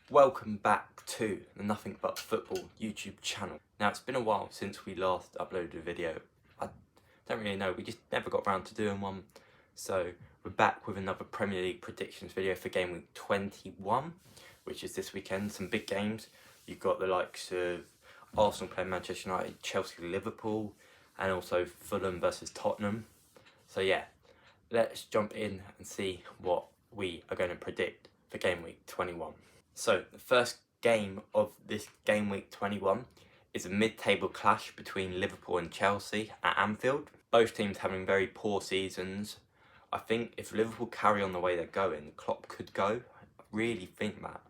Welcome back to the Nothing But Football YouTube channel. Now, it's been a while since we last uploaded a video. I don't really know, we just never got around to doing one. So we're back with another Premier League predictions video for Game Week 21, which is this weekend. Some big games. You've got the likes of Arsenal playing Manchester United, Chelsea, Liverpool, and also Fulham versus Tottenham. So yeah, let's jump in and see what we are going to predict for Game Week 21. So the first game of this Game Week 21 is a mid-table clash between Liverpool and Chelsea at Anfield. Both teams having very poor seasons. I think if Liverpool carry on the way they're going, Klopp could go. I really think that.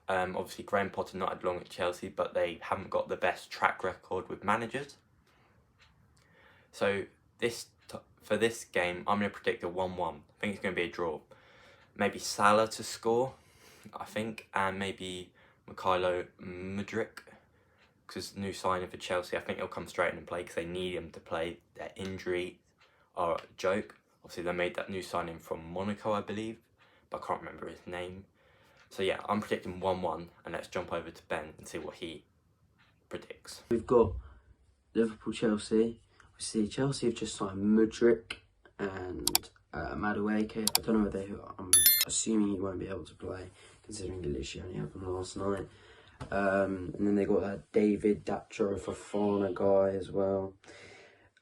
Obviously Graham Potter not had long at Chelsea, but they haven't got the best track record with managers. So for this game, I'm going to predict a 1-1. I think it's going to be a draw. Maybe Salah to score, I think, and maybe Mykhailo Mudryk, because new signing for Chelsea. I think he'll come straight in and play because they need him to play. Their injury are a joke. Obviously, they made that new signing from Monaco, I believe, but I can't remember his name. So yeah, I'm predicting 1-1, and let's jump over to Ben and see what he predicts. We've got Liverpool-Chelsea. Obviously, Chelsea have just signed Mudryk and Madueke. I don't know whether I'm assuming he won't be able to play, considering it literally only happened last night. And then they got that David Datro Fofana guy as well.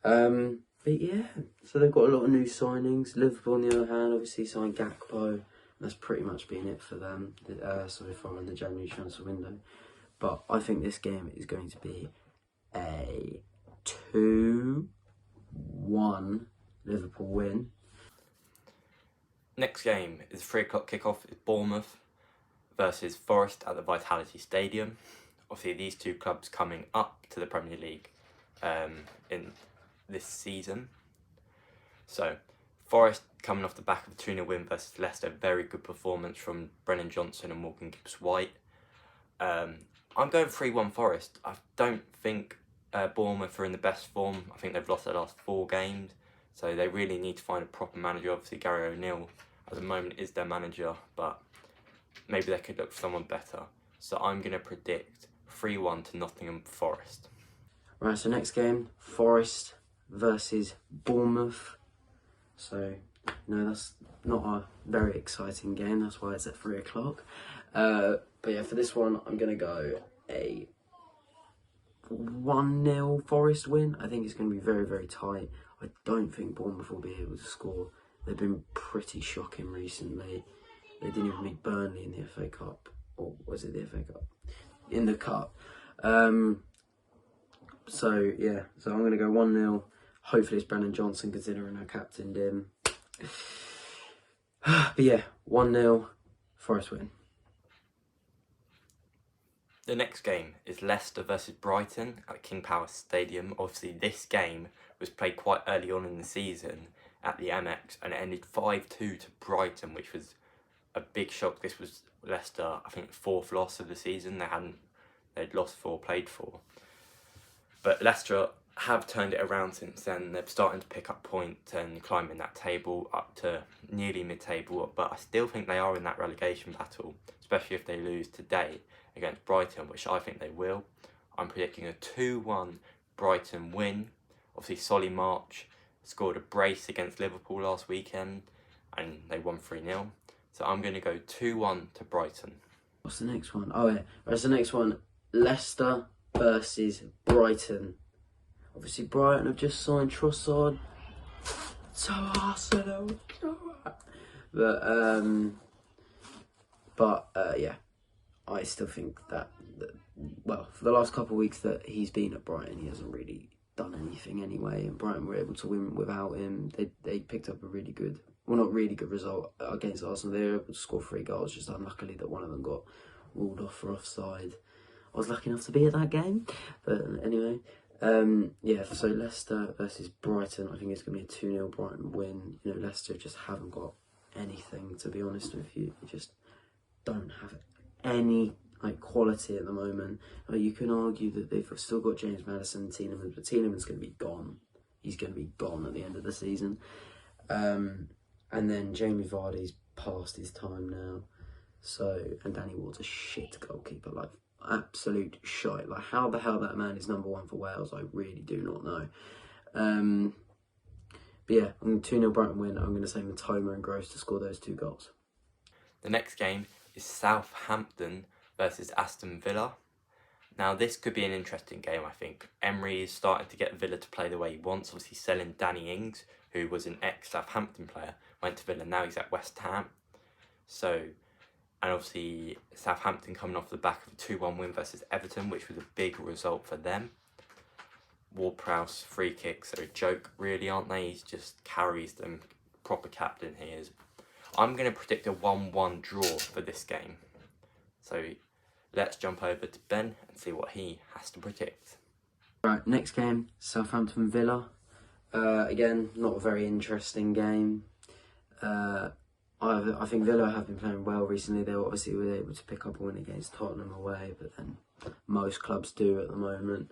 But yeah, so they've got a lot of new signings. Liverpool, on the other hand, obviously signed Gakpo. That's pretty much been it for them so far in the January transfer window. But I think this game is going to be a 2-1 Liverpool win. Next game is a 3 o'clock kickoff. It's Bournemouth versus Forest at the Vitality Stadium. Obviously, these two clubs coming up to the Premier League in this season. So, Forest coming off the back of a 2-0 win versus Leicester. Very good performance from Brennan Johnson and Morgan Gibbs-White. I'm going 3-1 Forest. I don't think Bournemouth are in the best form. I think they've lost their last 4 games. So they really need to find a proper manager. Obviously, Gary O'Neill at the moment is their manager, but maybe they could look for someone better. So I'm going to predict 3-1 to Nottingham Forest. Right, so next game, Forest versus Bournemouth. So, no, that's not a very exciting game. That's why it's at 3 o'clock. But yeah, for this one, I'm going to go a 1-0 Forest win. I think it's going to be very, very tight. I don't think Bournemouth will be able to score. They've been pretty shocking recently. They didn't even beat Burnley in the FA Cup. Or was it the FA Cup? In the Cup. So, yeah. So I'm going to go 1-0. Hopefully it's Brennan Johnson, considering I captained him. But yeah, 1-0 Forest win. The next game is Leicester versus Brighton at King Power Stadium. Obviously, this game was played quite early on in the season at the Amex, and it ended 5-2 to Brighton, which was a big shock. This was Leicester, I think, 4th loss of the season. They'd lost 4, played 4. But Leicester have turned it around since then. They're starting to pick up points and climbing that table up to nearly mid-table, but I still think they are in that relegation battle, especially if they lose today against Brighton, which I think they will. I'm predicting a 2-1 Brighton win. Obviously, Solly March scored a brace against Liverpool last weekend, and they won 3-0. So I'm going to go 2-1 to Brighton. What's the next one? Oh, yeah. What's the next one? Leicester versus Brighton. Obviously, Brighton have just signed Trossard. So Arsenal. But yeah, I still think that, well, for the last couple of weeks that he's been at Brighton, he hasn't really done anything anyway, and Brighton were able to win without him. They picked up a really good, well, not really good result against Arsenal. They were able to score 3 goals, just unluckily that one of them got ruled off for offside. I was lucky enough to be at that game, but anyway, yeah, so Leicester versus Brighton, I think it's going to be a 2-0 Brighton win. You know, Leicester just haven't got anything, to be honest with you. They just don't have any quality at the moment. You can argue that they've still got James Maddison and Tielemans, but Tielemans going to be gone. He's going to be gone at the end of the season. And then Jamie Vardy's past his time now. So, and Danny Ward's a shit absolute shite. Like, how the hell that man is number one for Wales, I really do not know. But yeah, I'm 2-0 Brighton win. I'm going to say Matoma and Gross to score those 2 goals. The next game is Southampton versus Aston Villa. Now, this could be an interesting game, I think. Emery is starting to get Villa to play the way he wants. Obviously, selling Danny Ings, who was an ex-Southampton player, went to Villa. Now he's at West Ham. So, and obviously, Southampton coming off the back of a 2-1 win versus Everton, which was a big result for them. Ward-Prowse free kicks are a joke, really, aren't they? He just carries them. Proper captain he is. I'm going to predict a 1-1 draw for this game. So let's jump over to Ben and see what he has to predict. Right, next game, Southampton Villa. Again, not a very interesting game. I think Villa have been playing well recently. They obviously were able to pick up a win against Tottenham away, but then most clubs do at the moment.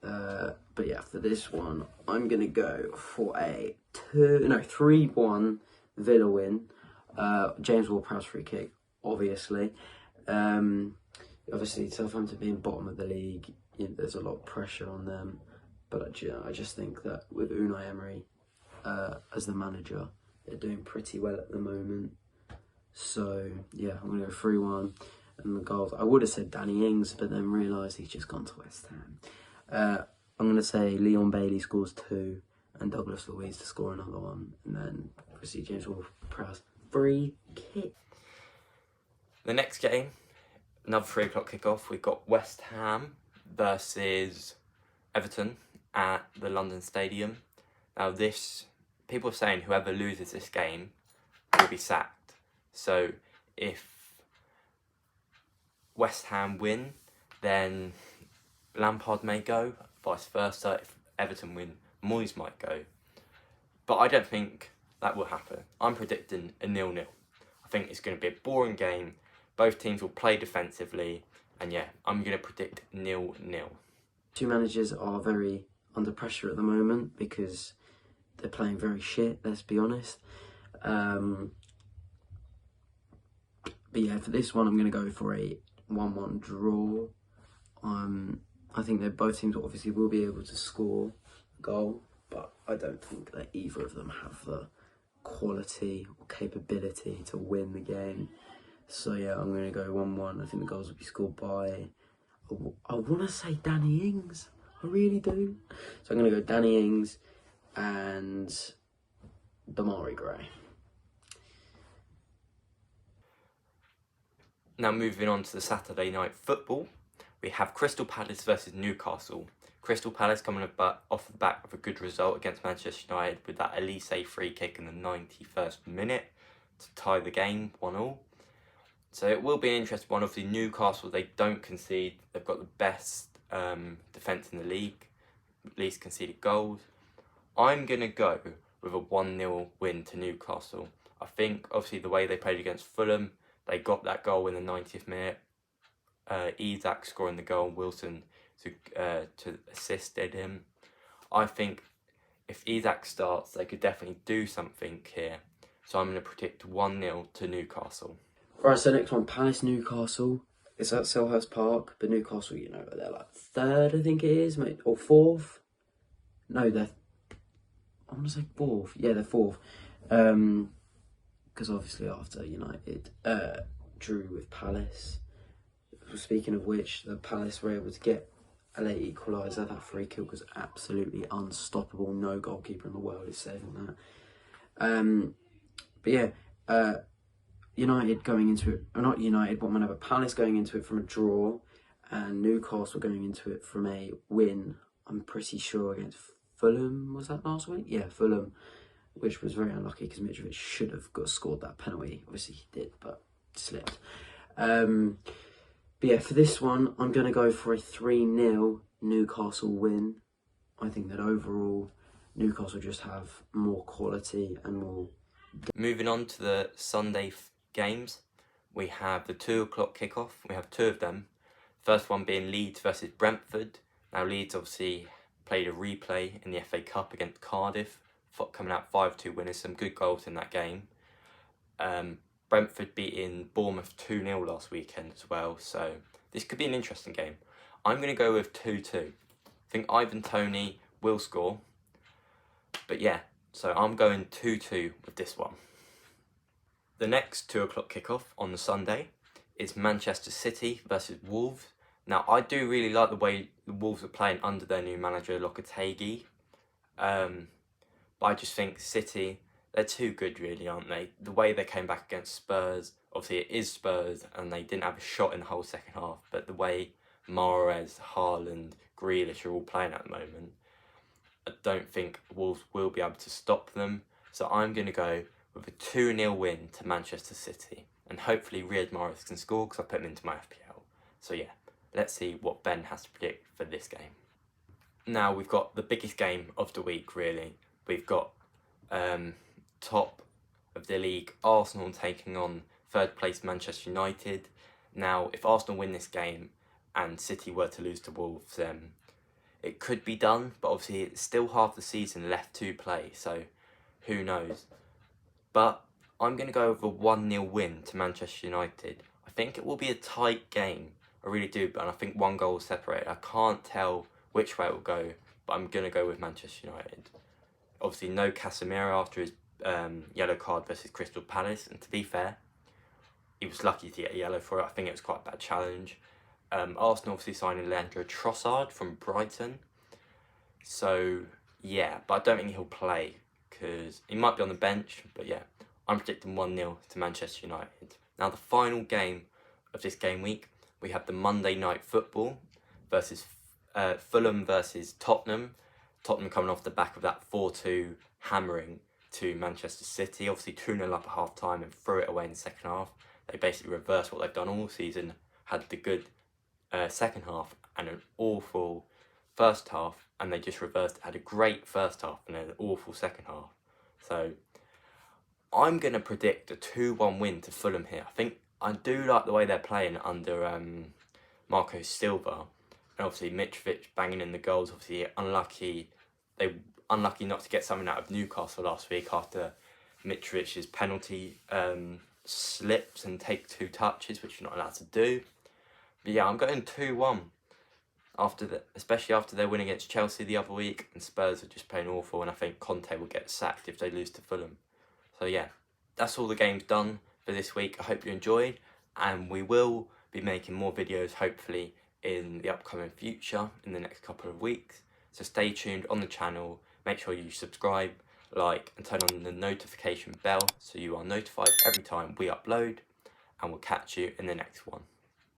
But yeah, for this one, I'm going to go for a 3-1 Villa win. James Ward-Prowse free kick, obviously. Obviously, Southampton being bottom of the league, there's a lot of pressure on them. But I just think that with Unai Emery as the manager, they're doing pretty well at the moment. So yeah, I'm going to go 3-1. And the goals, I would have said Danny Ings, but then realised he's just gone to West Ham. I'm going to say Leon Bailey scores 2 and Douglas Luiz to score another one. And then obviously James Ward-Prowse free kick. The next game, another 3 o'clock kickoff. We've got West Ham versus Everton at the London Stadium. Now people are saying whoever loses this game will be sacked. So if West Ham win, then Lampard may go, vice versa. If Everton win, Moyes might go. But I don't think that will happen. I'm predicting a 0-0. I think it's going to be a boring game. Both teams will play defensively. And yeah, I'm going to predict 0-0. 2 managers are very under pressure at the moment because they're playing very shit, let's be honest. But yeah, for this one, I'm going to go for a 1-1 draw. I think that both teams obviously will be able to score a goal, but I don't think that either of them have the quality or capability to win the game. So yeah, I'm going to go 1-1. I think the goals will be scored by, I want to say Danny Ings. I really do. So I'm going to go Danny Ings and Damari Gray. Now moving on to the Saturday night football, we have Crystal Palace versus Newcastle. Crystal Palace coming off the back of a good result against Manchester United with that Elise free kick in the 91st minute to tie the game 1-1. So it will be an interesting one. Obviously Newcastle, they don't concede. They've got the best defence in the league, least conceded goals. I'm going to go with a 1-0 win to Newcastle. I think obviously the way they played against Fulham, they got that goal in the 90th minute. Isak scoring the goal, Wilson to assisted him. I think if Isak starts, they could definitely do something here. So I'm going to predict 1-0 to Newcastle. Right, so next one, Palace Newcastle. It's at Selhurst Park, but Newcastle, they're like 3rd, I think it is, mate, or 4th. No, I want to say 4th. Yeah, they're 4th. Because obviously after United drew with Palace. Speaking of which, the Palace were able to get a late equaliser. That free kick was absolutely unstoppable. No goalkeeper in the world is saving that. But yeah, United going into it, or not United, but whenever Palace going into it from a draw, and Newcastle going into it from a win, I'm pretty sure, against Fulham. Was that last week? Yeah, Fulham, which was very unlucky because Mitrovic should have scored that penalty. Obviously he did, but slipped. But yeah, for this one, I'm going to go for a 3-0 Newcastle win. I think that overall, Newcastle just have more quality and more... Moving on to the Sunday games, we have the 2 o'clock kickoff. We have 2 of them. First one being Leeds versus Brentford. Now Leeds obviously played a replay in the FA Cup against Cardiff, coming out 5-2 winners, some good goals in that game. Brentford beating Bournemouth 2-0 last weekend as well, so this could be an interesting game. I'm going to go with 2-2. I think Ivan Toney will score. But yeah, so I'm going 2-2 with this one. The next 2 o'clock kickoff on the Sunday is Manchester City versus Wolves. Now, I do really like the way the Wolves are playing under their new manager, Lopetegui. But I just think City, they're too good really, aren't they? The way they came back against Spurs, obviously it is Spurs and they didn't have a shot in the whole second half, but the way Mahrez, Haaland, Grealish are all playing at the moment, I don't think Wolves will be able to stop them. So I'm going to go with a 2-0 win to Manchester City. And hopefully Riyad Mahrez can score because I put him into my FPL. So yeah, let's see what Ben has to predict for this game. Now we've got the biggest game of the week really. We've got top of the league Arsenal taking on third place Manchester United. Now if Arsenal win this game and City were to lose to Wolves, it could be done, but obviously it's still half the season left to play, so who knows. But I'm going to go with a 1-0 win to Manchester United. I think it will be a tight game, I really do, but I think 1 goal will separate. I can't tell which way it will go, but I'm going to go with Manchester United. Obviously no Casemiro after his yellow card versus Crystal Palace, and to be fair, he was lucky to get a yellow for it. I think it was quite a bad challenge. Arsenal obviously signing Leandro Trossard from Brighton. So, yeah, but I don't think he'll play because he might be on the bench. But yeah, I'm predicting 1-0 to Manchester United. Now, the final game of this game week, we have the Monday Night Football versus Fulham versus Tottenham. Tottenham coming off the back of that 4-2 hammering to Manchester City. Obviously 2-0 up at half time and threw it away in the second half. They basically reversed what they've done all season, had the good second half and an awful first half, and they just reversed it, had a great first half and an awful second half. So I'm going to predict a 2-1 win to Fulham here. I think I do like the way they're playing under Marco Silva, and obviously Mitrovic banging in the goals. Obviously unlucky not to get something out of Newcastle last week after Mitrovic's penalty slips and take 2 touches, which you're not allowed to do. But yeah, I'm going 2-1 especially after their win against Chelsea the other week, and Spurs are just playing awful, and I think Conte will get sacked if they lose to Fulham. So yeah, that's all the games done for this week. I hope you enjoyed, and we will be making more videos hopefully in the upcoming future in the next couple of weeks. So stay tuned on the channel, make sure you subscribe, like and turn on the notification bell so you are notified every time we upload, and we'll catch you in the next one.